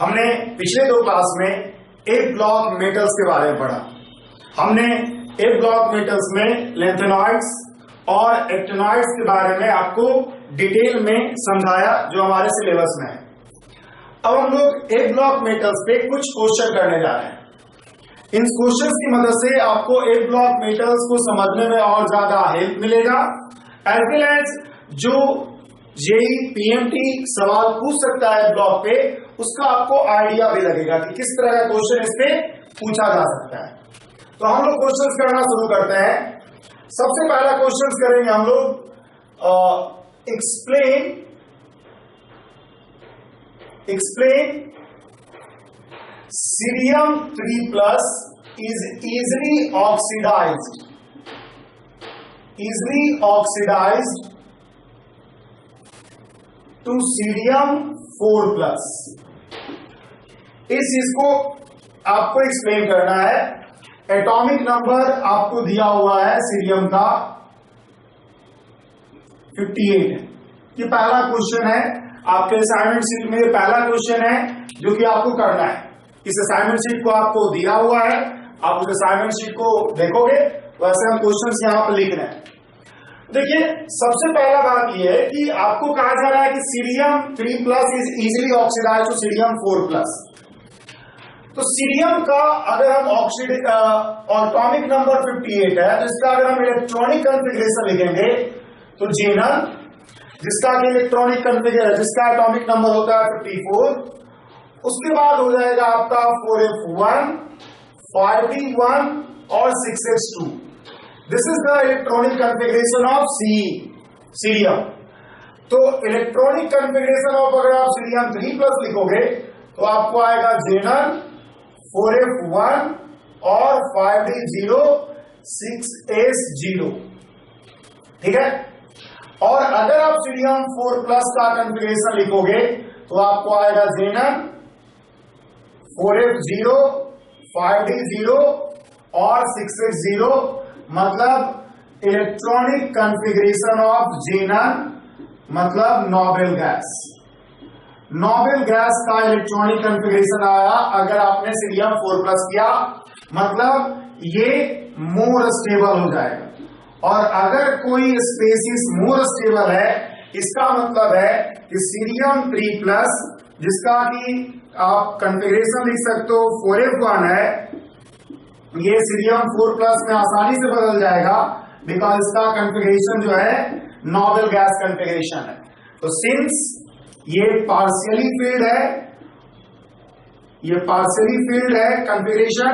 हमने पिछले दो क्लास में एक ब्लॉक मेटल्स के बारे में पढ़ा। हमने एक ब्लॉक मेटल्स में लैंथेनॉइड्स और एक्टिनॉइड्स के बारे में आपको डिटेल में समझाया जो हमारे सिलेबस में है। अब हम लोग एक ब्लॉक मेटल्स पे कुछ क्वेश्चन करने जा रहे हैं। इन क्वेश्चंस की मदद से आपको एक ब्लॉक मेटल्स को समझने में और ज्यादा हेल्प मिलेगा, एज वेल एज जो जेई पीएमटी सवाल पूछ सकता है ब्लॉक पे, उसका आपको आइडिया भी लगेगा कि किस तरह का क्वेश्चन इस पे पूछा जा सकता है। तो हम लोग क्वेश्चंस करना शुरू करते हैं। सबसे पहला क्वेश्चंस करेंगे हम लोग explain cerium 3+ is easily oxidized to cerium 4+। इस चीज को आपको एक्सप्लेन करना है। एटॉमिक नंबर आपको दिया हुआ है सीरियम का 58 है। ये पहला क्वेश्चन है आपके असाइनमेंट शीट में, पहला क्वेश्चन है जो कि आपको करना है। इस असाइनमेंट शीट को आपको दिया हुआ है, आप उस असाइनमेंट शीट को देखोगे, वैसे हम क्वेश्चंस यहां पर लिख रहे हैं। देखिए, सबसे पहला बात यह है कि आपको कहा जा रहा है कि cerium 3+ is easily oxidised to cerium 4+। तो सीरियम का अगर हम एटॉमिक नंबर 58 है, तो इसका अगर हम इलेक्ट्रॉनिक कॉन्फ़िगरेशन लिखेंगे तो जेनर, जिसका इलेक्ट्रॉनिक कॉन्फ़िगरेशन, जिसका एटॉमिक नंबर होता है 54, उसके बाद हो जाएगा आपका 4f1, 5d1 और 6s2। This is the electronic configuration of cerium. तो इलेक्ट्रॉनिक कॉन्फ़िगरेशन ऑफ अगर आप सीरियम 3+ लिखोगे तो आपको आएगा जेनर 4f1 और 5d0 6s0, ठीक है। और अगर आप सीरियम 4+ का कॉन्फ़िगरेशन लिखोगे तो आपको आएगा जेनर 4f0 5d0 और 6s0, मतलब इलेक्ट्रॉनिक कॉन्फ़िगरेशन ऑफ जेनर मतलब नोबेल गैस। नोबेल गैस का इलेक्ट्रॉनिक कॉन्फ़िगरेशन आया अगर आपने सीरियम 4+ किया, मतलब ये मोर स्टेबल हो जाएगा। और अगर कोई स्पेसीज मोर स्टेबल है, इसका मतलब है कि सीरियम 3+, जिसका कि आप कॉन्फ़िगरेशन लिख सकते हो 4f1 है, ये सीरियम 4+ में आसानी से बदल जाएगा, बिकॉज इसका कॉन्फ़िगरेशन जो है नोबेल गैस कॉन्फ़िगरेशन है। तो सिंस ये पार्शियली फील्ड है, ये पार्शियली फील्ड है कॉन्फ़िगरेशन,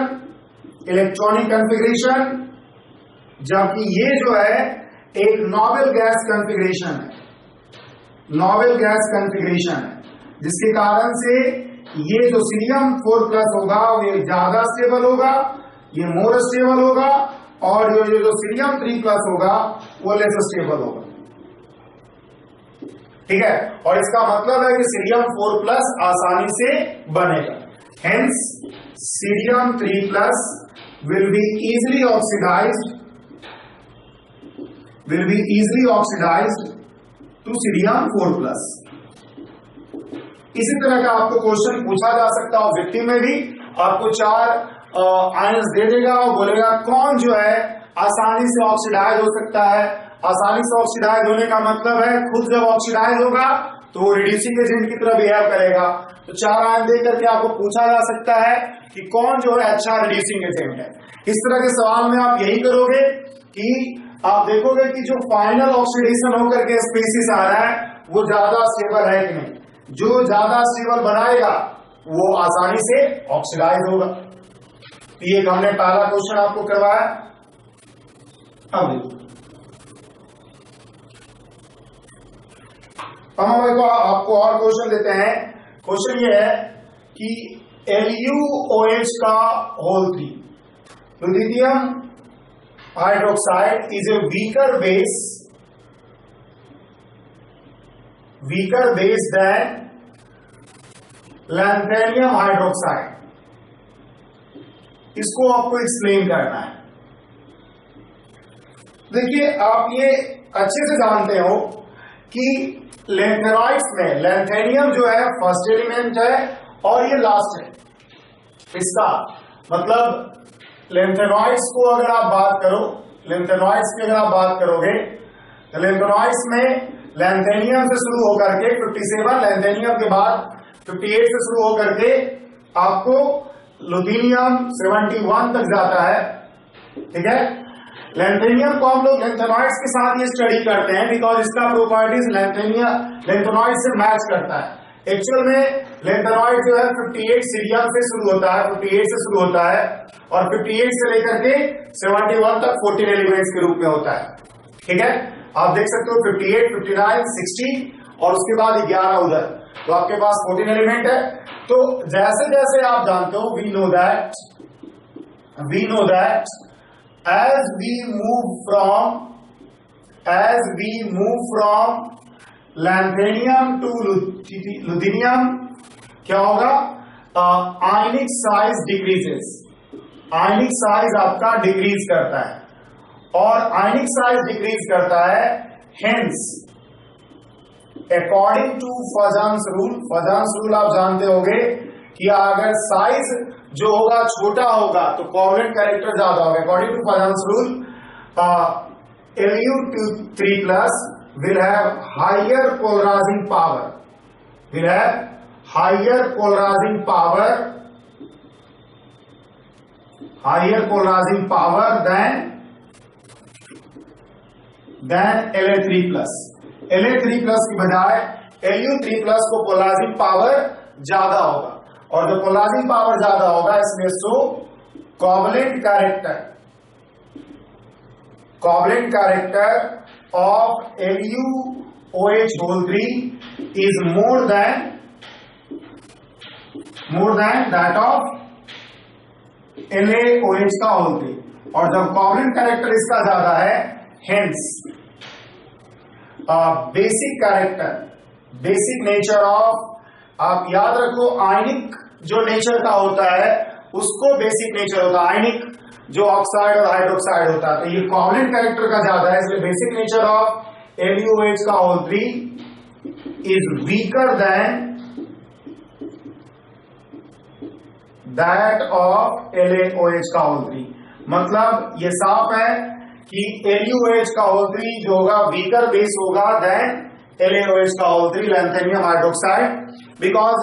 इलेक्ट्रॉनिक कॉन्फ़िगरेशन, जबकि ये जो है एक नोबेल गैस कॉन्फ़िगरेशन है, नोबेल गैस कॉन्फ़िगरेशन है, जिसके कारण से ये जो सीरियम 4+ होगा वो ज्यादा स्टेबल होगा, ये मोर स्टेबल होगा, और ये जो सीरियम 3+ होगा वो लेस स्टेबल होगा, ठीक है। और इसका मतलब है कि सीरियम 4+ आसानी से बनेगा। Hence cerium 3+ will be easily oxidized to cerium 4+। इसी तरह का आपको क्वेश्चन पूछा जा सकता है ऑब्जेक्टिव में भी। आपको 4 आयंस दे देगा और बोलेगा कौन जो है आसानी से ऑक्सीडाइज हो सकता है। आसानी से ऑक्सीडाइज होने का मतलब है खुद जब ऑक्सीडाइज होगा तो वो रिड्यूसिंग एजेंट की तरह बिहेव करेगा। तो 4 आयन दे करके आपको पूछा जा सकता है कि कौन जो है अच्छा रिड्यूसिंग एजेंट है। इस तरह के सवाल में आप यही करोगे कि आप देखोगे कि जो फाइनल ऑक्सीडेशन होकर के स्पीसीज आ रहा है वो ज्यादा स्टेबल है कि नहीं। जो ज्यादा स्टेबल बनाएगा वो आसानी से ऑक्सीडाइज होगा। ये हमने पहला क्वेश्चन आपको करवाया। अब हम आपको और क्वेश्चन देते हैं। क्वेश्चन ये है कि LuOH का whole 3, lithium hydroxide is a weaker base than lanthanum hydroxide. इसको आपको एक्सप्लेन करना है। देखिए, आप ये अच्छे से जानते हो कि लैंथेनॉइड्स में लैंथेनियम जो है फर्स्ट एलिमेंट है और ये लास्ट है इसका मतलब लेंथेनॉइड्स को अगर आप बात करो, लेंथेनॉइड्स की अगर आप बात करोगे तो लेंथेनॉइड्स में लैंथेनियम से शुरू होकर के 57, लैंथेनियम के बाद 58 से शुरू होकर के आपको लुथीनियम 71 तक जाता है। ठीक है, लैंथेनियम को हम लोग लैंथेनॉइड्स के साथ ये स्टडी करते हैं बिकॉज इसका प्रॉपर्टीज लैंथेनॉइड से मैच करता है। एक्चुअल में लैंथेनॉइड जो है 58 सीरियम से शुरू होता है, 58 से शुरू होता है और 58 से लेकर के 71 तक 14 एलिमेंट्स के रूप में होता है। ठीक है, आप देख सकते हो 58, 59, 60 और उसके बाद 11 उधर, तो आपके पास 14 एलिमेंट है। तो जैसे जैसे आप जानते हो we know that as we move from lanthanum to lutetium क्या होगा, ionic size decreases, ionic size आपका डिक्रीज करता है और आयनिक साइज डिक्रीज करता है। Hence according to Fajans rule आप जानते होंगे कि अगर साइज जो होगा छोटा होगा तो कोवेलेंट कैरेक्टर ज्यादा होगा। According to Fajans rule Lu3+ will have higher polarizing power than La3+. La3+ की बजाय Lu3+ को पोलराइजिंग पावर ज्यादा होगा और जब पोलराइजिंग पावर ज्यादा होगा इसमें so covalent character of LuOH3 is more than that of LaOH का होल 3 और जब कोवेलेंट कैरेक्टर इसका ज्यादा है हेंस बेसिक नेचर ऑफ, आप याद रखो आयनिक जो नेचर का होता है उसको बेसिक नेचर होता है, आयनिक जो ऑक्साइड और हाइड्रोक्साइड होता है। तो ये कोवेलेंट कैरेक्टर का ज्यादा है इसलिए बेसिक नेचर ऑफ LuOH का whole 3 is weaker than that of LaOH का होल 3। मतलब ये साफ है कि LuOH का होल 3 जो होगा वीकर बेस होगा देन LaOH का होल 3 लैंथेनियम हाइड्रोक्साइड। बिकॉज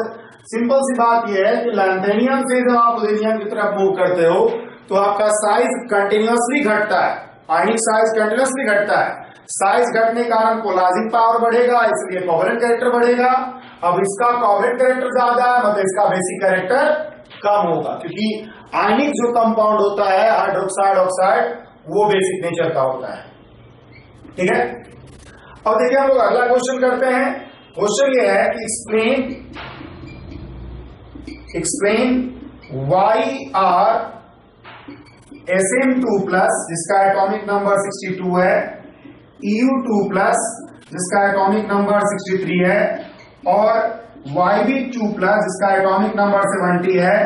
सिंपल सी बात यह है कि लैंथेनियम से जब आप लुथीनियम की तरफ मूव करते हो तो आपका साइज कंटिन्यूअसली घटता है, आयनिक साइज कंटिन्यूअसली घटता है। साइज घटने के कारण पोलराइजिंग पावर बढ़ेगा इसलिए कोवेलेंट कैरेक्टर बढ़ेगा। अब इसका कोवेलेंट कैरेक्टर ज्यादा है मतलब इसका बेसिक कैरेक्टर कम होगा क्योंकि आयनिक जो कंपाउंड होता है हाइड्रोक्साइड ऑक्साइड वो बेसिक नेचर का होता है। ठीक है, अब देखिए हम लोग अगला क्वेश्चन करते हैं। क्वेश्चन ये है कि एक्सप्लेन वाई आर Sm2+ जिसका एटॉमिक नंबर 62 है, Eu2+ जिसका एटॉमिक नंबर 63 है और Yb2+ जिसका एटॉमिक नंबर 70 है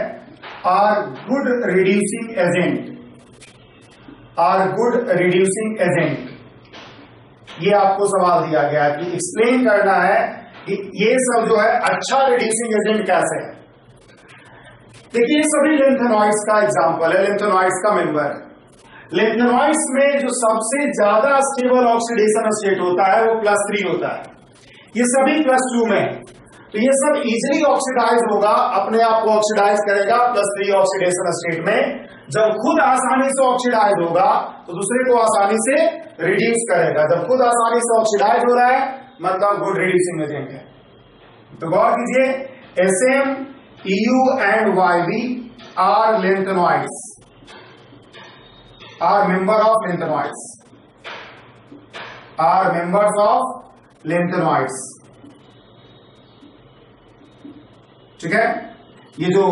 आर गुड रिड्यूसिंग एजेंट। ये आपको सवाल दिया गया कि एक्सप्लेन करना है कि ये सब जो है अच्छा रिड्यूसिंग एजेंट कैसे है। देखिए ये सभी लेंथेनॉइड्स का एग्जांपल है, लेंथेनॉइड्स का मेंबर है। लेंथेनॉइड्स में जो सबसे ज्यादा स्टेबल ऑक्सीडेशन स्टेट होता है वो +3 होता है। ये सभी +2 में, तो ये सब इजीली ऑक्सीडाइज होगा, अपने आप को ऑक्सीडाइज करेगा +3 ऑक्सीडेशन स्टेट में। जब खुद आसानी से ऑक्सीडाइज होगा तो दूसरे को आसानी से रिड्यूस करेगा। जब खुद आसानी से ऑक्सीडाइज हो रहा है मतलब गुड रिड्यूसिंग एजेंट है। तो गौर कीजिए Sm, Eu and Yb are lanthanoids, are members of lanthanoids। ठीक है, ये जो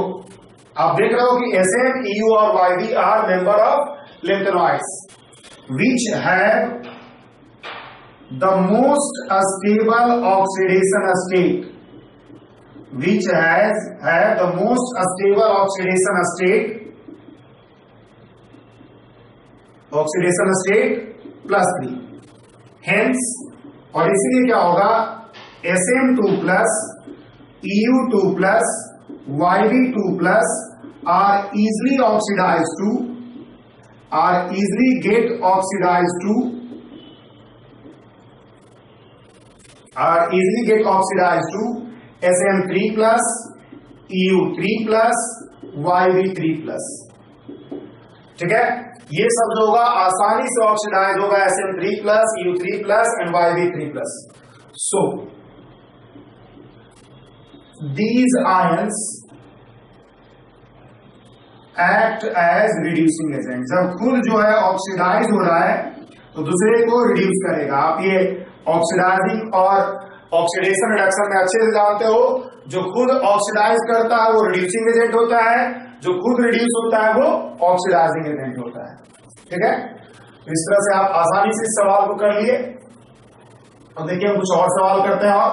आप देख रहे हो कि Sm, Eu और Yb are member of lanthanoids which have the most stable oxidation state, which have the most stable oxidation state +3। Hence और इसीलिए क्या होगा Sm2+, Eu2+, YB2 plus are easily get oxidized to SM3 plus EU3 plus YB3 plus। ठीक है, ये शब्द होगा आसानी से ऑक्सीडाइज होगा SM3 plus EU3 plus and YB3 plus। So these ions act as reducing agent। जब खुद जो है ऑक्सीडाइज हो रहा है तो दूसरे को रिड्यूस करेगा। आप ये ऑक्सीडाइजिंग और ऑक्सीडेशन रिडक्शन में अच्छे से जानते हो। जो खुद ऑक्सीडाइज करता है वो रिड्यूसिंग एजेंट होता है, जो खुद रिड्यूस होता है वो ऑक्सीडाइजिंग एजेंट होता है। ठीक है, तो इस तरह से आप आसानी से इस सवाल को कर लिए। और देखिए कुछ और सवाल करते हैं। और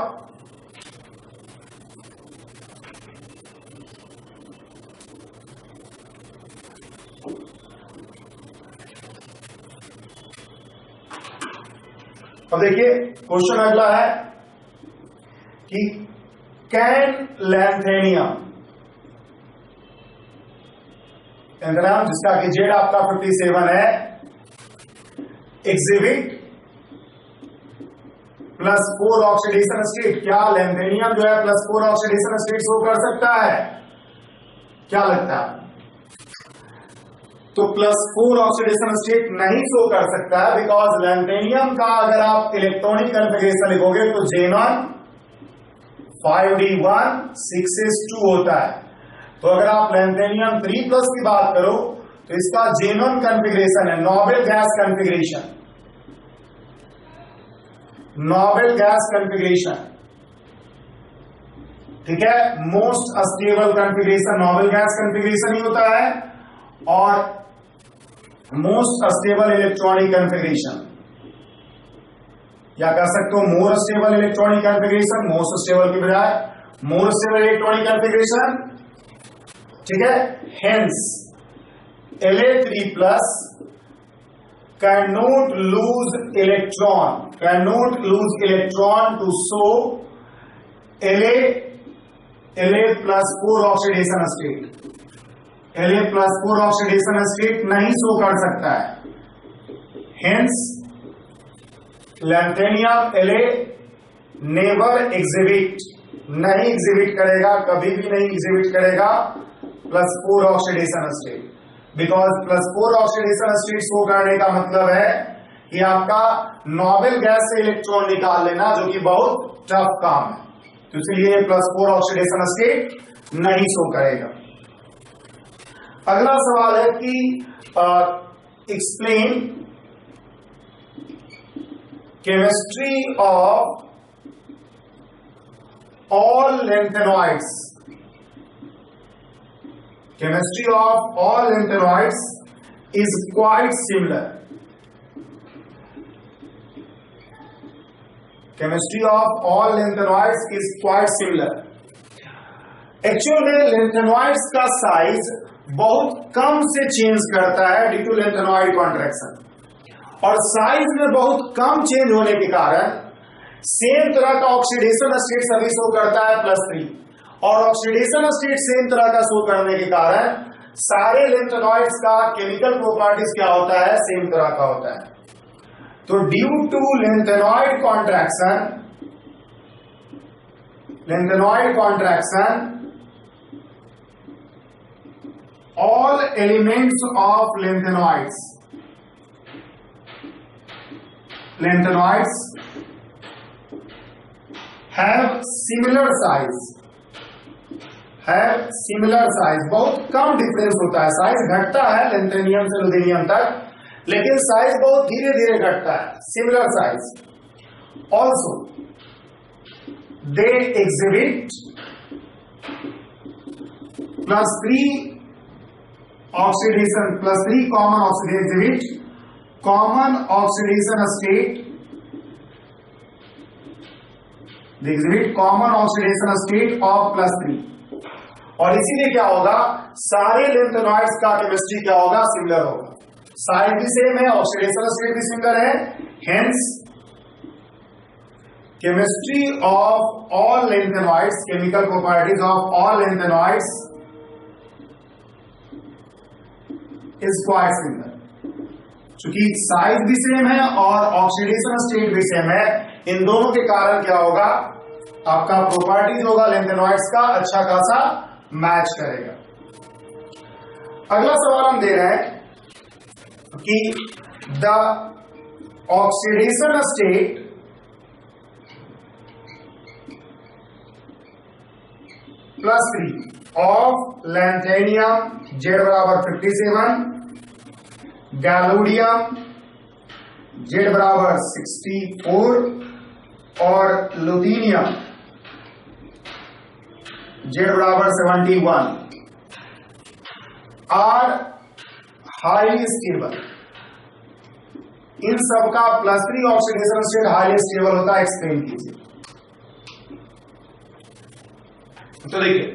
अब देखिए क्वेश्चन अगला है कि कैन लैंथेनियम जिसका कि जेड आपका 57 है एग्जिबिट +4 ऑक्सीडेशन स्टेट। क्या लैंथेनियम जो है +4 ऑक्सीडेशन स्टेट शो कर सकता है? क्या लगता है? तो +4 ऑक्सीडेशन स्टेट नहीं शो कर सकता है, बिकॉज लैंथेनियम का अगर आप इलेक्ट्रॉनिक कन्फिगरेशन लिखोगे तो Zenon 5d1 6s2 होता है। तो अगर आप लैंथेनियम 3+ की बात करो तो इसका Zenon कन्फिगरेशन है नोबेल गैस कन्फिगरेशन। ठीक है, most stable configuration noble gas configuration ही होता है। और मोस्ट स्टेबल इलेक्ट्रॉनिक कन्फिगरेशन, या कह सकते हो more stable electronic configuration, most stable की बजाय मोर स्टेबल इलेक्ट्रॉनिक कन्फिगरेशन। ठीक है, hence La3+ cannot lose electron to show La+4 oxidation state. La+4 oxidation state नहीं शो कर सकता है। हेंस लैंथेनियम La नेवर एग्जिबिट, नहीं एग्जिबिट करेगा, कभी भी नहीं एग्जिबिट करेगा +4 oxidation state. Because +4 oxidation state show करने का मतलब है कि आपका नोबेल गैस से इलेक्ट्रॉन निकाल लेना, जो कि बहुत टफ काम है। तो इसलिए +4 ऑक्सीडेशन स्टेट नहीं शो करेगा। अगला सवाल है कि explain chemistry of all lanthanoids. Chemistry of all lanthanoids is quite similar. Chemistry of all lanthanoids is quite similar. Actually में lanthanoids का साइज बहुत कम से चेंज करता है ड्यू टू लैंथेनॉइड कॉन्ट्रैक्शन, और साइज में बहुत कम चेंज होने के कारण सेम तरह का ऑक्सीडेशन स्टेट सभी शो करता है +3, और ऑक्सीडेशन स्टेट सेम तरह का शो करने के कारण सारे लैंथेनॉइड्स का केमिकल प्रॉपर्टीज क्या होता है? सेम तरह का होता है। तो due to lanthanoid contraction all elements of lanthanoids have similar size, बहुत कम डिफरेंस होता है। साइज घटता है लैंथेनियम से लुथेनियम तक, लेकिन साइज बहुत धीरे धीरे घटता है। Similar size also they exhibit +3 oxidation +3 common oxidation exhibit common oxidation state, common oxidation state of +3। और इसीलिए क्या होगा, सारे लैंथेनॉइड्स का केमिस्ट्री क्या होगा? सिमिलर होगा। साइज भी सेम है, ऑक्सीडेशन स्टेट भी सिमिलर है, hence chemistry of all lanthanoids, chemical properties of all lanthanoids is quite similar. चूंकि साइज भी सेम है और ऑक्सीडेशन स्टेट भी सेम है, इन दोनों के कारण क्या होगा, आपका प्रॉपर्टीज होगा लैंथेनॉइड्स का अच्छा खासा मैच करेगा। अगला सवाल हम दे रहे हैं कि the oxidation state +3 of lanthanum Z बराबर 57, गैलोडियम Z बराबर 64 और लुथीनियम Z बराबर 71 आर हाईली स्टेबल। इन सबका +3 ऑक्सीडेशन स्टेट हाईली स्टेबल होता है, एक्सप्लेन कीजिए। तो देखिए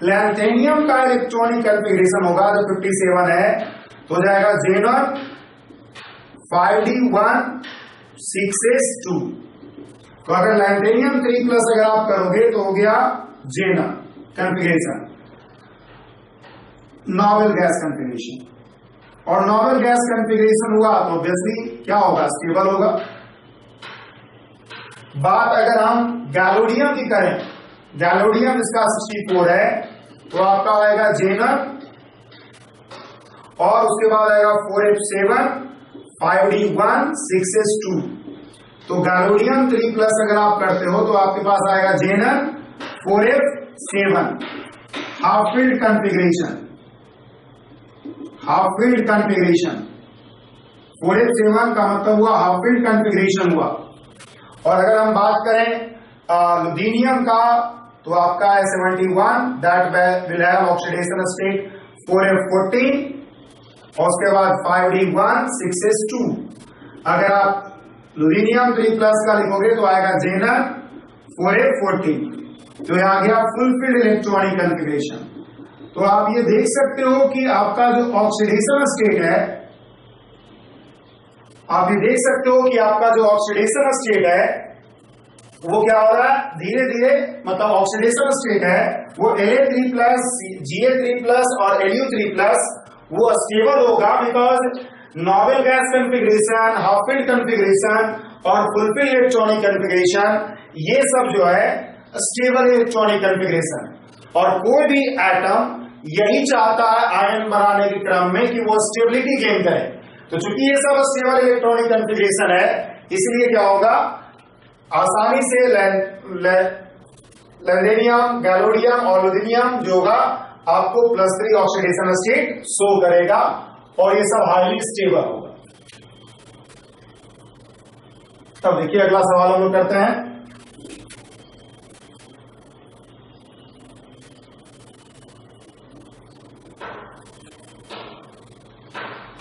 लैंथेनियम का इलेक्ट्रॉनिक कॉन्फ़िगरेशन होगा जो 57 है, तो हो जाएगा Zenon 5d1 6s2। तो अगर लैंथेनियम 3+ अगर आप करोगे तो हो गया Zenon configuration, novel gas configuration. और नॉवेल गैस कॉन्फ़िगरेशन हुआ तो ऑब्वियसली क्या होगा, स्टेबल होगा। बात अगर हम गैलोडियम की करें, गैलोडियम इसका 64 है, तो आपका आएगा Zenon और उसके बाद आएगा 4f7 5d1 6s2। तो गैलोडियम 3+ अगर आप करते हो तो आपके पास आएगा Zenon 4f7 half field configuration, half field configuration 4f7 का मतलब हुआ हाफ फील्ड कॉन्फ़िगरेशन हुआ। और अगर हम बात करें लुथीनियम का तो आपका है 71, that will have oxidation state 4f14 और उसके बाद 5d1 6s2। अगर आप लुथीनियम 3+ का लिखोगे तो आएगा Zenon 4f14। तो यह आ गया फुलफिल्ड इलेक्ट्रॉनिक कॉन्फ़िगरेशन। तो आप ये देख सकते हो कि आपका जो ऑक्सीडेशन स्टेट है, आप ये देख सकते हो कि आपका जो ऑक्सीडेशन स्टेट है वो क्या हो रहा है, धीरे धीरे मतलब ऑक्सीडेशन स्टेट है वो Na3+, Ga3+ और Lu3+ वो स्टेबल होगा, because novel gas configuration, half field configuration और फुलफिल इलेक्ट्रॉनिक कॉन्फ़िगरेशन ये सब जो है स्टेबल इलेक्ट्रॉनिक कॉन्फ़िगरेशन। और कोई भी एटम यही चाहता है आयन बनाने के क्रम में कि वो स्टेबिलिटी गेन करे। तो चूंकि ये सब स्टेबल इलेक्ट्रॉनिक कॉन्फ़िगरेशन है, इसलिए क्या होगा, आसानी से लैंथेनियम, गैलोडियम और लुथीनियम जो होगा आपको +3 ऑक्सीडेशन स्टेट शो करेगा और ये सब हाईली स्टेबल होगा। तब देखिए अगला सवाल हम लोग करते हैं।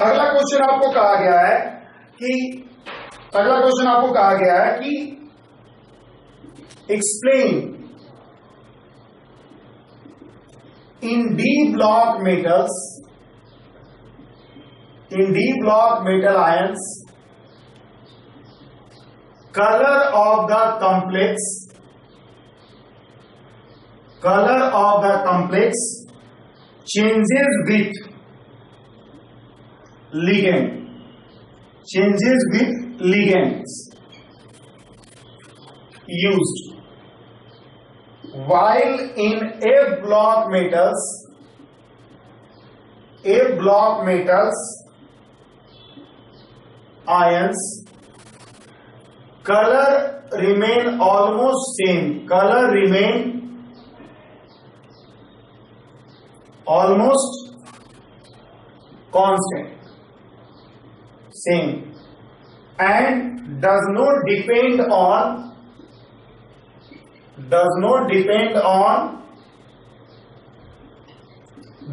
अगला क्वेश्चन आपको कहा गया है कि explain in D block metals, in D block metal ions, color of the complex changes with ligands used, while in F block metals ions color remain almost same, color remain almost constant, same, and does not depend on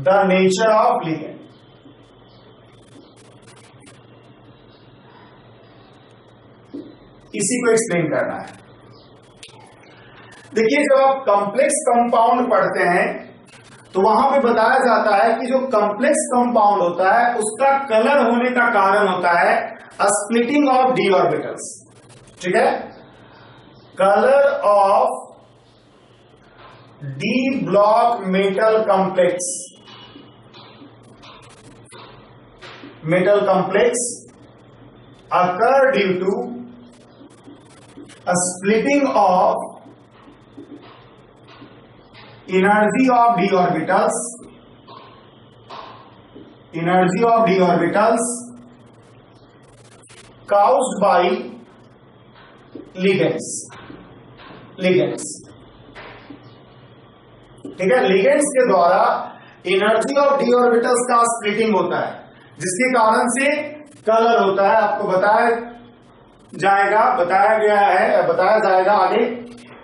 the nature of ligand। इसी को explain करना है। देखिए जब आप complex compound पढ़ते हैं तो वहां पे बताया जाता है कि जो कॉम्प्लेक्स कंपाउंड होता है उसका कलर होने का कारण होता है स्प्लिटिंग ऑफ डी ऑर्बिटल्स। ठीक है, color of d block metal complex occur due to a splitting of energy of d orbitals caused by ligands. ठीक है, लिगेंड्स के द्वारा एनर्जी ऑफ डी ऑर्बिटल्स का स्प्लिटिंग होता है, जिसके कारण से कलर होता है। आपको बताया जाएगा आगे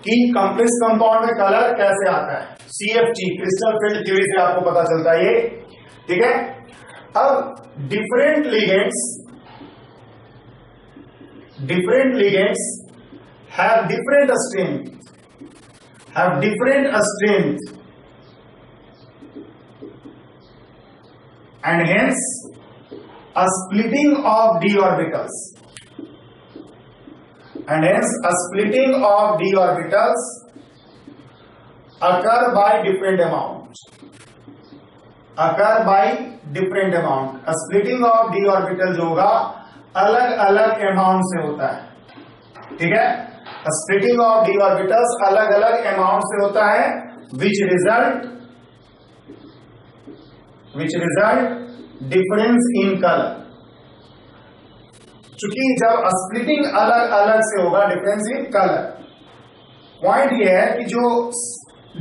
कि कॉम्प्लेक्स कंपाउंड में कलर कैसे आता है। CFT क्रिस्टल फील्ड थ्योरी से आपको पता चलता है ये। ठीक है, अब different ligands have different strength and hence a splitting of d orbitals occur by different amount. Splitting of D orbital जो होगा अलग अलग अमाउंट से होता है। ठीक है, स्प्लिटिंग ऑफ डी ऑर्बिटल्स अलग अलग अमाउंट से होता है, which result difference in colour. चूंकि जब स्प्लिटिंग अलग अलग से होगा, डिफरेंस इन कलर। पॉइंट ये है कि जो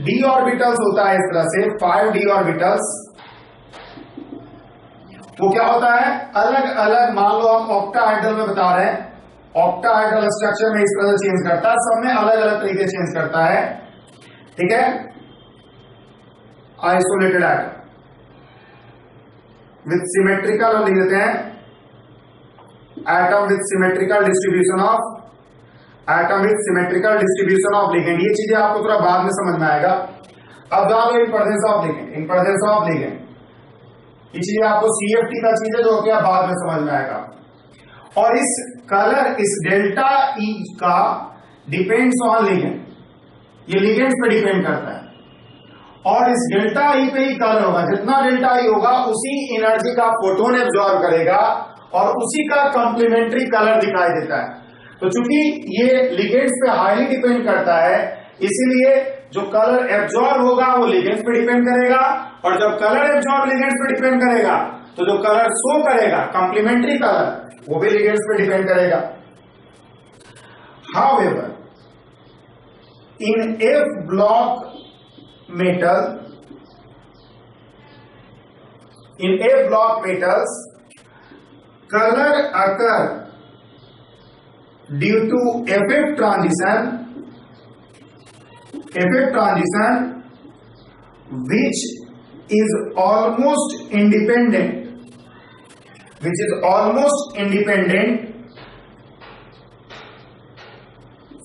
डी ऑर्बिटल्स होता है इस तरह से 5 डी ऑर्बिटल्स, वो क्या होता है अलग अलग। मान लो हम ऑक्टाहेड्रल में बता रहे हैं, ऑक्टाहेड्रल स्ट्रक्चर में इस तरह से चेंज करता है, सब में अलग अलग तरीके से चेंज करता है। ठीक है, आइसोलेटेड एटम विथ सिमेट्रिकल, और लिख देते हैं atom with symmetrical distribution of ligand. ये चीजें आपको थोड़ा बाद में समझ में आएगा। अब जाओ इंपॉर्टेंस ऑफ लिगेंड, ये चीजें आपको CFT का चीजें जो क्या बाद में समझ में आएगा। और इस कलर, इस डेल्टा E का डिपेंड्स ऑन लिगेंड, ये लिगेंड्स पे डिपेंड करता है। और इस डेल्टा E पे ही कलर होगा, जितना डेल्टा E होगा उसी एनर्जी का फोटोन एब्जॉर्ब करेगा और उसी का कॉम्प्लीमेंट्री कलर दिखाई देता है। तो चूंकि ये लिगेंड्स पे हाईली डिपेंड करता है, इसीलिए जो कलर एब्जॉर्ब होगा वो लिगेंड्स पे डिपेंड करेगा, और जब कलर एब्जॉर्ब लिगेंड्स पे डिपेंड करेगा तो जो कलर शो करेगा कॉम्प्लीमेंट्री कलर, वो भी लिगेंड्स पे डिपेंड करेगा। However in F block metals color occur due to effect transition which is almost independent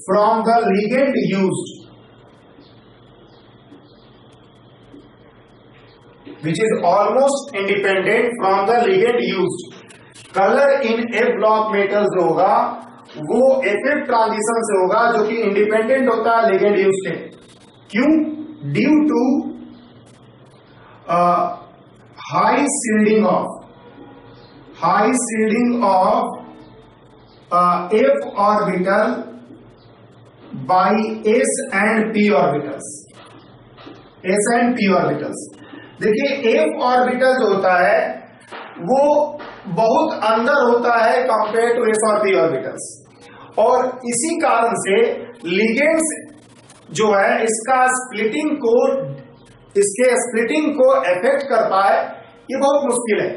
from the ligand used, colour in F block metals जो होगा वो इफेक्ट ट्रांजिशन से होगा, जो कि इंडिपेंडेंट होता है लिगेंड यूज से। क्यों? Due to high shielding of F orbital by S and P orbitals. देखिए F ऑर्बिटल जो होता है वो बहुत अंदर होता है कंपेयर टू S और P ऑर्बिटल्स, और इसी कारण से लिगेंड्स जो है इसके स्प्लिटिंग को इफेक्ट कर पाए ये बहुत मुश्किल है।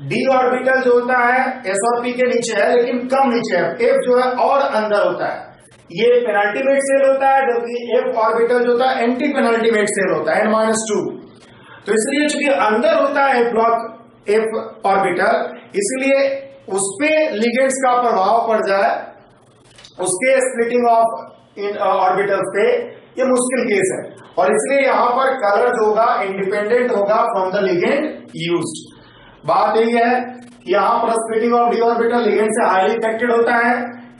डी ऑर्बिटल जो होता है S और P के नीचे है, लेकिन कम नीचे है। F जो है और अंदर होता है, ये पेनल्टीमेट सेल होता है, जबकि F ऑर्बिटल जो होता है एंटी पेनल्टीमेट सेल होता है N-2। तो इसलिए चूंकि अंदर होता है F ऑर्बिटल, इसलिए उस पे लिगेंड्स का प्रभाव पड़ जाए, उसके स्प्लिटिंग ऑफ ऑर्बिटल्स पे, ये मुश्किल केस है। और इसलिए यहां पर कलर जो होगा इंडिपेंडेंट होगा फ्रॉम द लिगेंड यूज्ड। बात यही है कि यहां पर splitting of D orbital ligand से हाईली इफेक्टेड होता है।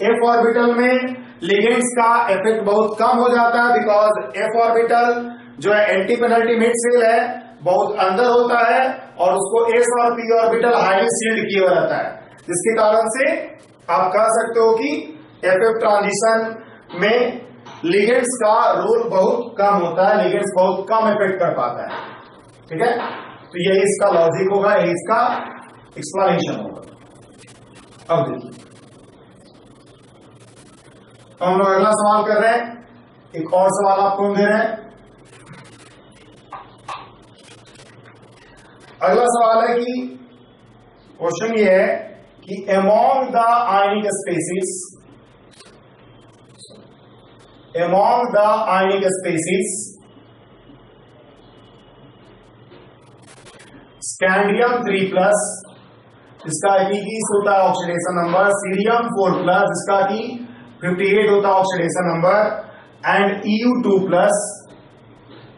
F ऑर्बिटल में लिगेंड्स का इफेक्ट बहुत कम हो जाता है, बिकॉज एफ ऑर्बिटल जो है एंटी पेनल्टी मिड शेल है, बहुत अंदर होता है और उसको एस और पी ऑर्बिटल हाईली सील्ड किया हुआ रहता है, जिसके कारण से आप कह सकते हो कि एफ ट्रांजिशन में लिगेंड्स का रोल बहुत कम होता है, लिगेंड्स बहुत कम इफेक्ट कर पाता है। ठीक है, तो यही इसका लॉजिक होगा, यही इसका एक्सप्लेनेशन होगा। अब देखिए, हम लोग अगला सवाल कर रहे हैं, एक और सवाल आपको दे रहे हैं। अगला सवाल है कि क्वेश्चन ये है कि among the ionic species, among the ionic species scandium 3+, इसका 21 होता है ऑक्सीडेशन नंबर, सीरियम 4+, इसका की 58 होता है ऑक्सीडेशन नंबर, एंड EU2+,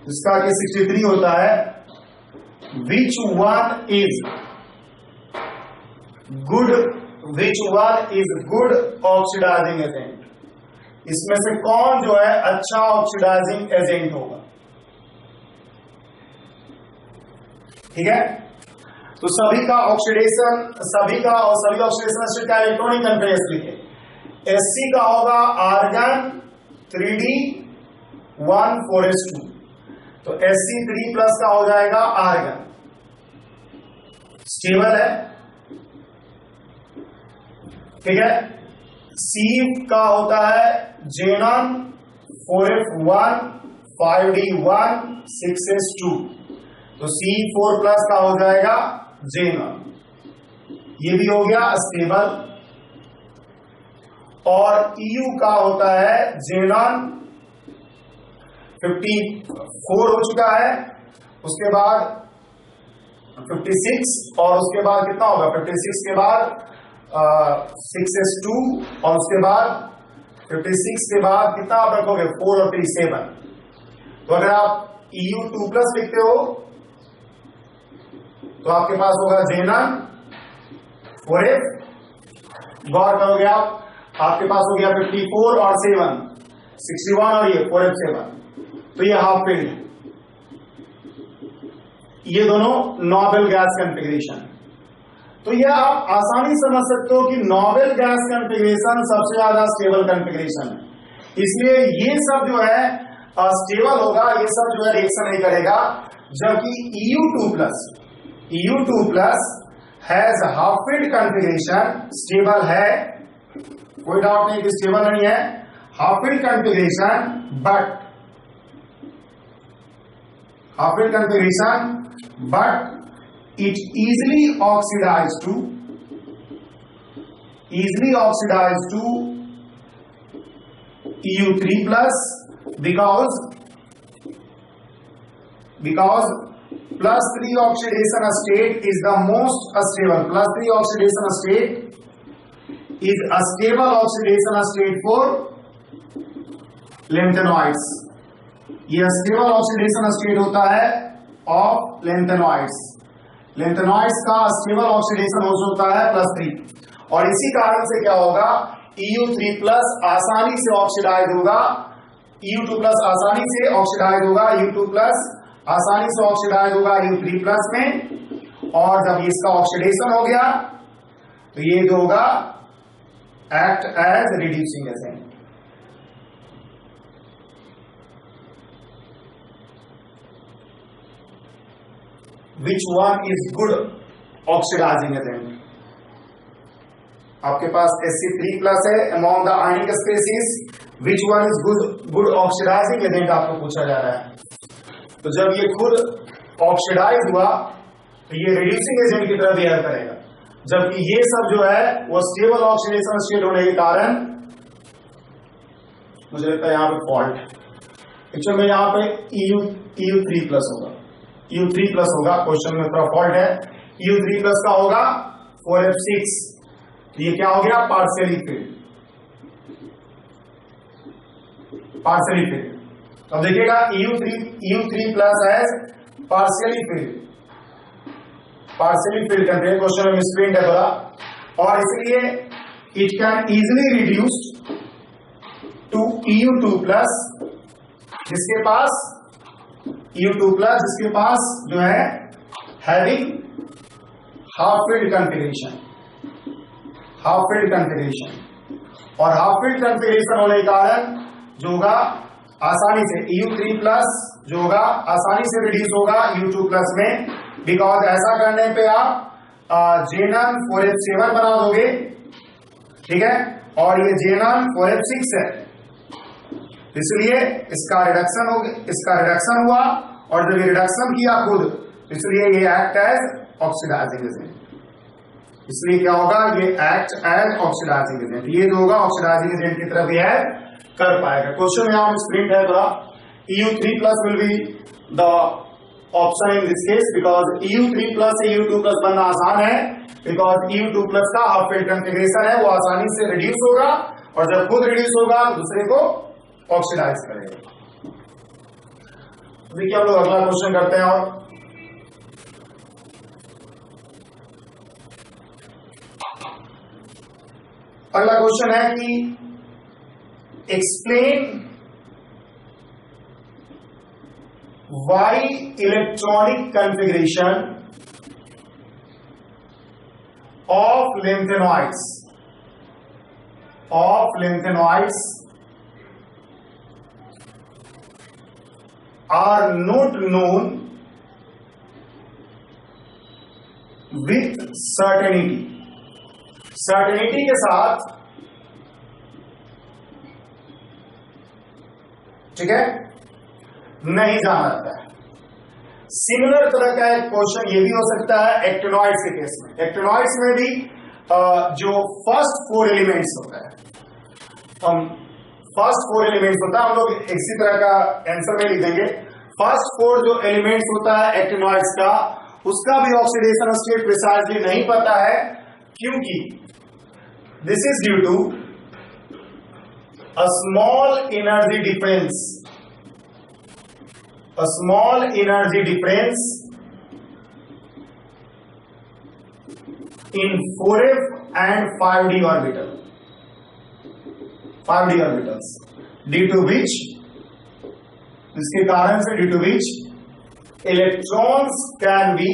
इसका की 63 होता है। Which one is good? Which one is good oxidizing agent? इसमें से कौन जो है अच्छा ऑक्सीडाइजिंग एजेंट होगा? ठीक है, तो सभी का ऑक्सीडेशन, सभी ऑक्सीडेशन एसिड का इलेक्ट्रॉनिक कन्फिगरेशन लिखे। एससी का होगा आर्गन 3D1,4s2, तो Sc3+ का हो जाएगा आर्गन, स्टेबल है। ठीक है, सी का होता है जेनन 4f1 5d1 6s2, तो C4+ का हो जाएगा जेनन, ये भी हो गया स्टेबल। और EU का होता है जेनन 54 हो चुका है, उसके बाद 56, और उसके बाद कितना होगा 56 के बाद 6s2, और उसके बाद 56 के बाद कितना आप रखोगे 4 और 3 7। तो अगर आप EU2+ लिखते हो तो आपके पास होगा जेनन 4f, गौर करोगे आप, आपके पास हो गया 54 और 7 61, और ये 4f7, तो ये हाफ फील्ड है। ये दोनों नोबेल गैस कॉन्फ़िगरेशन। तो ये आप आसानी समझ सकते हो कि नोबेल गैस कॉन्फ़िगरेशन सबसे ज्यादा स्टेबल कॉन्फ़िगरेशन है, इसलिए ये सब जो है स्टेबल होगा, ये सब जो है रिएक्शन नहीं करेगा। जबकि EU2+ has half field configuration, stable है, कोई डाउट नहीं कि स्टेबल नहीं है, half field configuration, but half field configuration, but it easily oxidized to EU3+ because +3 oxidation state is the most stable. +3 oxidation state is a stable oxidation state for lanthanoids. ये stable oxidation state होता है of lanthanoids. Lanthanoids का stable oxidation होता है +3, और इसी कारण से क्या होगा, EU3+ आसानी से ऑक्सीडाइज होगा, EU2+ आसानी से ऑक्सीडाइज होगा, EU2+ आसानी से ऑक्सीडाइज होगा EU3+ में, और जब इसका ऑक्सीडेशन हो गया तो ये जो होगा act as reducing agent. Which one is good oxidizing agent? आपके पास Sc3+ है among the ionic species, which one is good oxidizing agent आपको पूछा जा रहा है। तो जब ये खुद ऑक्सीडाइज हुआ तो ये रिड्यूसिंग एजेंट की तरह बिहेव करेगा, जबकि ये सब जो है वो स्टेबल ऑक्सीडेशन स्टेट होने के कारण, मुझे लगता है यहां पे फॉल्ट है, एक्चुअली में यहां पे EU3+ होगा, EU3+ होगा, क्वेश्चन में थोड़ा फॉल्ट है। EU3+ का होगा 4f6, ये क्या हो गया पार्शियली फील्ड, पार्शियली फील्ड। अब देखिएगा EU3+ है पार्शियली फील्ड, पार्शियली फील्ड करते हैं, क्वेश्चन में मिसप्रिंट है थोड़ा, और इसलिए it can easily reduced EU2 plus जिसके पास EU2 प्लस जिसके पास जो है having half field configuration, half field configuration, और हाफ फील्ड कॉन्फ़िगरेशन होने के कारण जो होगा आसानी से EU3 प्लस जो होगा आसानी से रिड्यूस होगा EU2 प्लस में, बिकॉज ऐसा करने पे आप J-none 4F7 बना दोगे, ठीक है, और ये J-none 4F6 है, इसलिए इसका रिडक्शन हुआ, और जब ये रिडक्शन किया खुद, इसलिए ये एक्ट एज ऑक्सीडाइजिंग एजेंट, इसलिए क्या होगा, ये एक्ट एज ऑक्सीडाइजिंग एजेंट, ये जो होगा ऑक्सीडाइजिंग एजेंट की तरफ ये कर पाएगा। क्वेश्चन यहाँ स्प्रिंट है थोड़ा, EU3 plus will be the option in this case, because EU3 plus से EU2 प्लस बनना आसान है, बिकॉज EU2 प्लस का हाफ फील्ड कॉन्फ़िगरेशन है, वो आसानी से रिड्यूस होगा, और जब खुद रिड्यूस होगा दूसरे को ऑक्सीडाइज करेगा। देखिए हम लोग अगला क्वेश्चन करते हैं, और अगला क्वेश्चन है कि explain why electronic configuration of lantanoids are not known with certainty, certainty के साथ, ठीक है, नहीं जाना जाता है। सिमिलर तरह का एक क्वेश्चन ये भी हो सकता है एक्टिनॉइड्स के केस में। एक्टिनॉइड्स में भी जो फर्स्ट 4 एलिमेंट्स होता है, फर्स्ट 4 एलिमेंट्स होता है, हम लोग इसी तरह का आंसर में लिख देंगे। फर्स्ट 4 जो एलिमेंट्स होता है एक्टिनॉइड्स का, उसका भी ऑक्सीडेशन स्टेट प्रिसाइजली नहीं पता है, क्योंकि this is due to a small energy difference in 4f and 5d orbital, 5d orbitals, due to which, इसके कारण से due to which electrons can be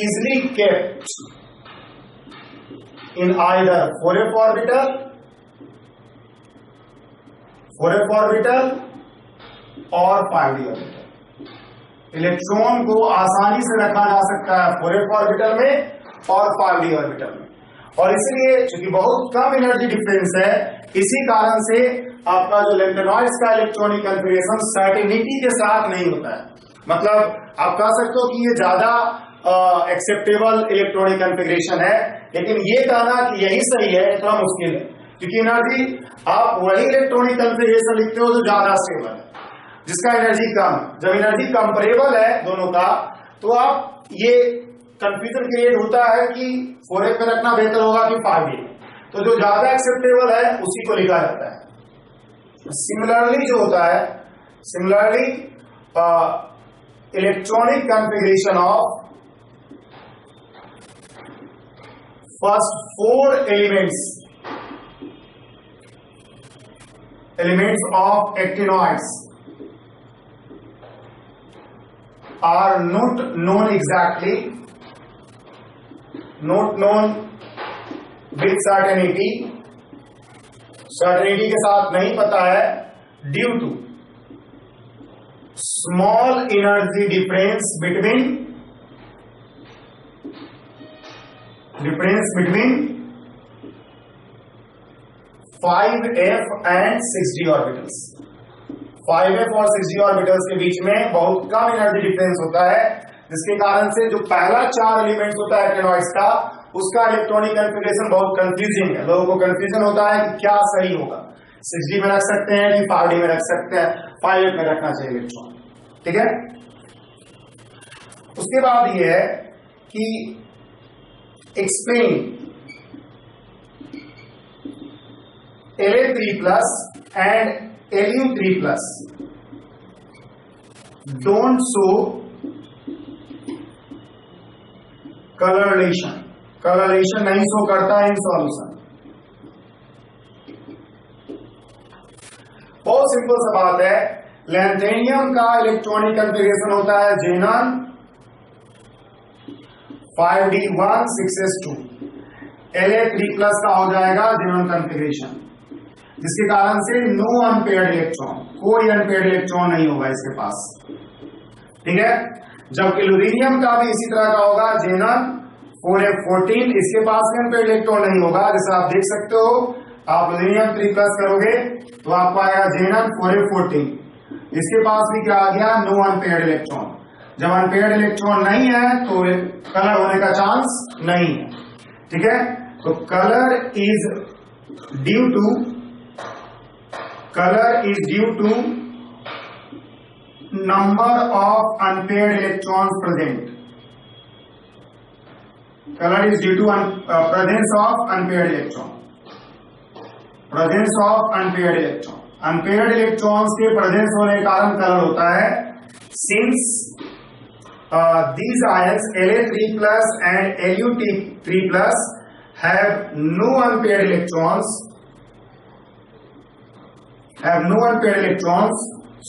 easily kept in either 4f orbital और 5d orbital. Electron को आसानी से रखा जा सकता है 4f ऑर्बिटल में और 5d ऑर्बिटल में, और इसलिए चूंकि बहुत कम एनर्जी डिफरेंस है, इसी कारण से आपका जो लैंथेनॉइड्स का इलेक्ट्रॉनिक कॉन्फ़िगरेशन सर्टेनिटी के साथ नहीं होता है। मतलब आप कह सकते हो कि ये ज्यादा एक्सेप्टेबल इलेक्ट्रॉनिक कॉन्फ़िगरेशन है, लेकिन ये कहना कि यही सही है थोड़ा मुश्किल है, क्योंकि एनर्जी आप वही इलेक्ट्रॉनिक कॉन्फ़िगरेशन लिखते हो जो ज्यादा स्टेबल है, जिसका एनर्जी कम। जब एनर्जी कंपेरेबल है दोनों का, तो आप ये कंफ्यूजन क्रिएट होता है कि 4f में रखना बेहतर होगा कि 5d, तो जो ज्यादा एक्सेप्टेबल है उसी को लिखा जाता है। सिमिलरली जो होता है, similarly electronic configuration of first 4 elements of actinoids are not known exactly, not known with certainty, certainty के साथ नहीं पता है, due to small energy difference between 5f and 6d orbitals. 5f और 6d ऑर्बिटल्स के बीच में बहुत कम एनर्जी डिफरेंस होता है, जिसके कारण से जो पहला 4 एलिमेंट्स होता है एक्टिनॉइड्स का, उसका इलेक्ट्रॉनिक कॉन्फ़िगरेशन बहुत कंफ्यूजिंग है। लोगों को कंफ्यूजन होता है कि क्या सही होगा, 6d में रख सकते हैं कि 5d में रख सकते हैं, 5f में रखना चाहिए इलेक्ट्रॉन, ठीक है। उसके बाद ये है कि explain La3 plus and Lu3 plus don't show coloration, coloration नहीं शो करता है इन सॉल्यूशन, सिंपल सा बात है, लैंथेनियम का इलेक्ट्रॉनिक कॉन्फ़िगरेशन होता है जेनन 5d1 6s2, La3+ का हो जाएगा जेनन कॉन्फ़िगरेशन, जिसके कारण से नो अनपेयर्ड इलेक्ट्रॉन, कोई अनपेयर्ड इलेक्ट्रॉन नहीं होगा इसके पास, ठीक है। जबकि लुधीनियम का भी इसी तरह का होगा जेनन 4f14, इसके पास भी अनपेयर्ड इलेक्ट्रॉन नहीं होगा। जैसे आप देख सकते हो, आप लुधीनियम 3+ करोगे तो आपको आएगा जेनन 4f14, इसके पास भी क्या आ गया, नो अनपेयर्ड इलेक्ट्रॉन। जब अनपेयर्ड इलेक्ट्रॉन नहीं है तो कलर होने का चांस नहीं है, ठीक है। तो colour is due to number of unpaired electrons present. Color is due to presence of unpaired electron. Presence of unpaired electron. Unpaired electrons के presence होने के कारण color होता है। Since these ions La3+ and Lut3+ have no unpaired electrons,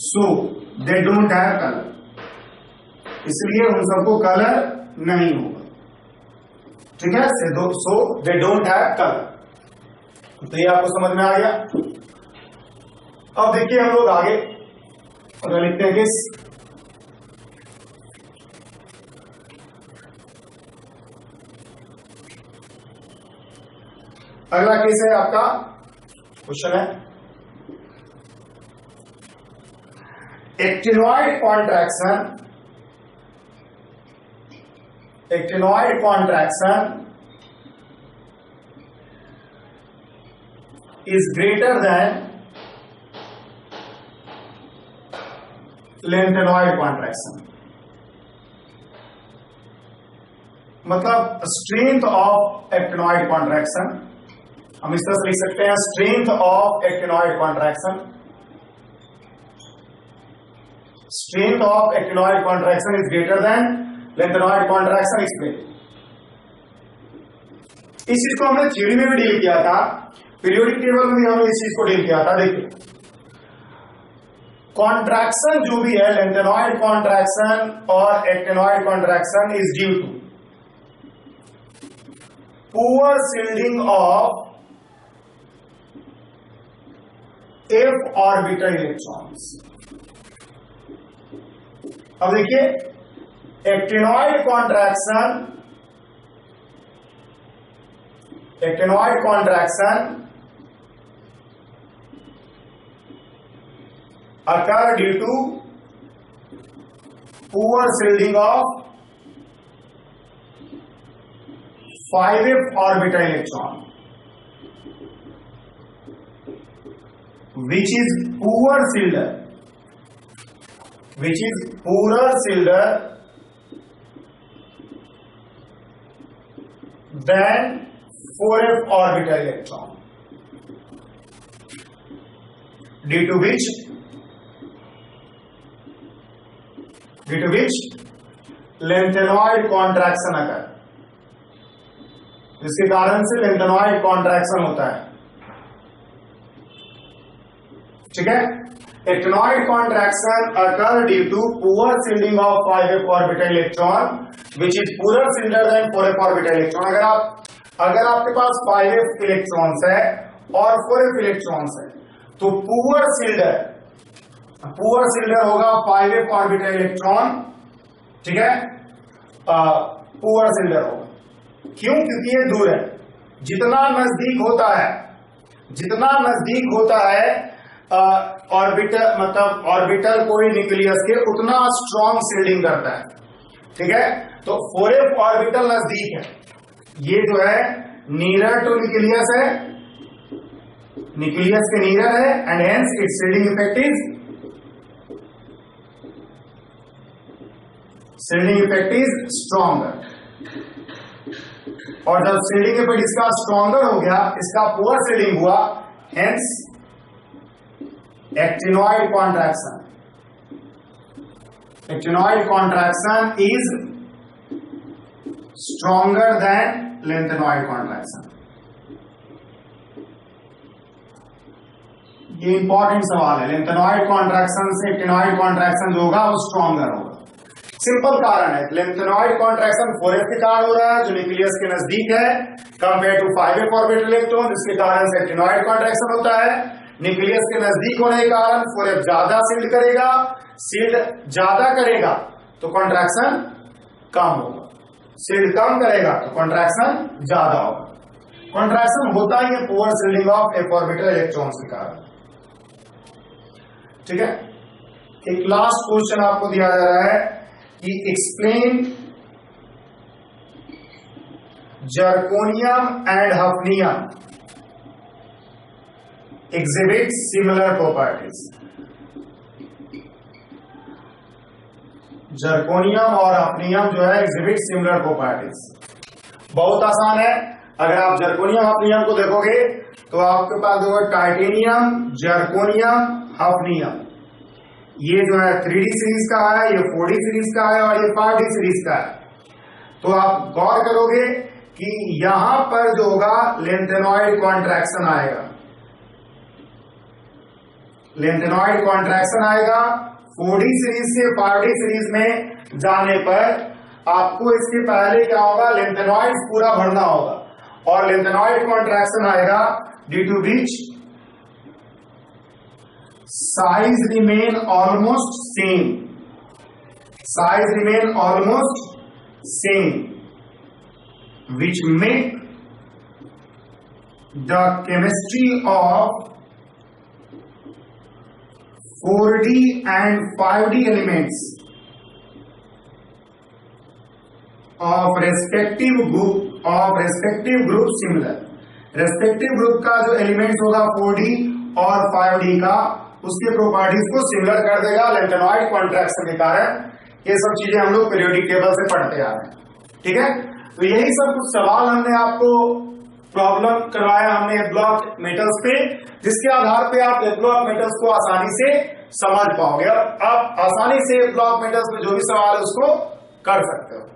so they don't have color. इसलिए उन सबको color नहीं होगा, ठीक है। सो दे डोंट हैव कलर। तो ये आपको समझ में आ गया। अब देखिए हम लोग आगे अगर लिखते हैं किस, अगला केस है आपका, क्वेश्चन है actinoid contraction is greater than lantanoid contraction। मतलब स्ट्रेंथ ऑफ एक्टिनॉइड कॉन्ट्रैक्शन, हम इस तरह से लिख सकते हैं, strength of actinoid contraction is greater than lantanoid contraction explain। इस चीज को हमने थ्योरी में भी डील किया था, पीरियोडिक टेबल में भी हमने इस चीज को डील किया था। देखिए कॉन्ट्रैक्शन जो भी है, lantanoid contraction और actinoid contraction is due to poor shielding of f orbital electrons। अब देखिए actinoid contraction occur due to poor shielding of 5f orbital electron, which is poorer shielder than 4f orbital electron, due to which lantanoid contraction occur, जिसके कारण से lantanoid contraction होता है, ठीक है। Actinoid contraction occur due to poor shielding of 5f orbital electron, which is poorer shielded than 4f orbital electron। अगर आपके पास 5f electrons है और 4f इलेक्ट्रॉन्स है तो पुअर शिल्डर होगा 5f ऑर्बिटल इलेक्ट्रॉन, ठीक है, पुअर शिल्डर होगा। क्यों? क्योंकि ये दूर है। जितना नजदीक होता है ऑर्बिटल कोई न्यूक्लियस के, उतना स्ट्रॉन्ग शिल्डिंग करता है, ठीक है। तो 4f ऑर्बिटल नजदीक है, ये जो है नीयर टू न्यूक्लियस है, न्यूक्लियस के नीयर है, and hence it's shielding effect is stronger. और जब शिल्डिंग इफेक्ट इसका स्ट्रॉन्गर हो गया, इसका पुअर शिल्डिंग हुआ, hence actinoid contraction is stronger than lantanoid contraction। ये इंपॉर्टेंट सवाल है। लेंथेनॉइड कॉन्ट्रैक्शन से एक्टिनॉइड कॉन्ट्रैक्शन जो होगा वो स्ट्रॉन्गर होगा। सिंपल कारण है, लेंथेनॉइड कॉन्ट्रैक्शन 4f के कारण हो रहा है जो न्यूक्लियस के नजदीक है compare to 5f orbital electron, जिसके कारण से एक्टिनॉइड कॉन्ट्रैक्शन होता है। न्यूक्लियस के नजदीक होने के कारण 4f ज्यादा सील्ड करेगा, सील्ड ज्यादा करेगा तो कॉन्ट्रैक्शन कम होगा, सील्ड कम करेगा तो कॉन्ट्रैक्शन ज्यादा होगा। कॉन्ट्रैक्शन होता ही है poor shielding of f orbital electrons के कारण। ठीक है, एक लास्ट क्वेश्चन आपको दिया जा रहा है कि explain zirconium and hafnium exhibit similar properties. Zirconium और हफनियम जो है एग्जिबिट सिमिलर प्रॉपर्टीज। बहुत आसान है, अगर आप जर्कोनियम हफनियम को देखोगे तो आपके पास होगा टाइटेनियम, जर्कोनियम, हफनियम। ये जो है 3D सीरीज का है, ये 4D सीरीज का है और ये 5D सीरीज का है। तो आप गौर करोगे कि यहां पर जो होगा लेंथेनॉइड कॉन्ट्रैक्शन आएगा, लेंथेनॉइड कॉन्ट्रैक्शन आएगा। 4D सीरीज से 5D सीरीज में जाने पर आपको इसके पहले क्या होगा, लेंथेनॉइड पूरा भरना होगा और लेंथेनॉइड कॉन्ट्रैक्शन आएगा due to which size remain almost same, size remain almost same, which make the chemistry of 4D and 5D elements of respective group similar। respective group का जो एलिमेंट्स होगा 4D और 5D का, उसके properties को similar कर देगा lanthanoid contraction के कारण। ये सब चीजें हम लोग पीरियोडिक टेबल से पढ़ते आ रहे हैं। ठीक है, तो यही सब कुछ सवाल हमने आपको प्रॉब्लम करवाया हमने ब्लॉक मेटल्स पे, जिसके आधार पे आप ब्लॉक मेटल्स को आसानी से समझ पाओगे और आप आसानी से ब्लॉक मेटल्स पे जो भी सवाल है उसको कर सकते हो।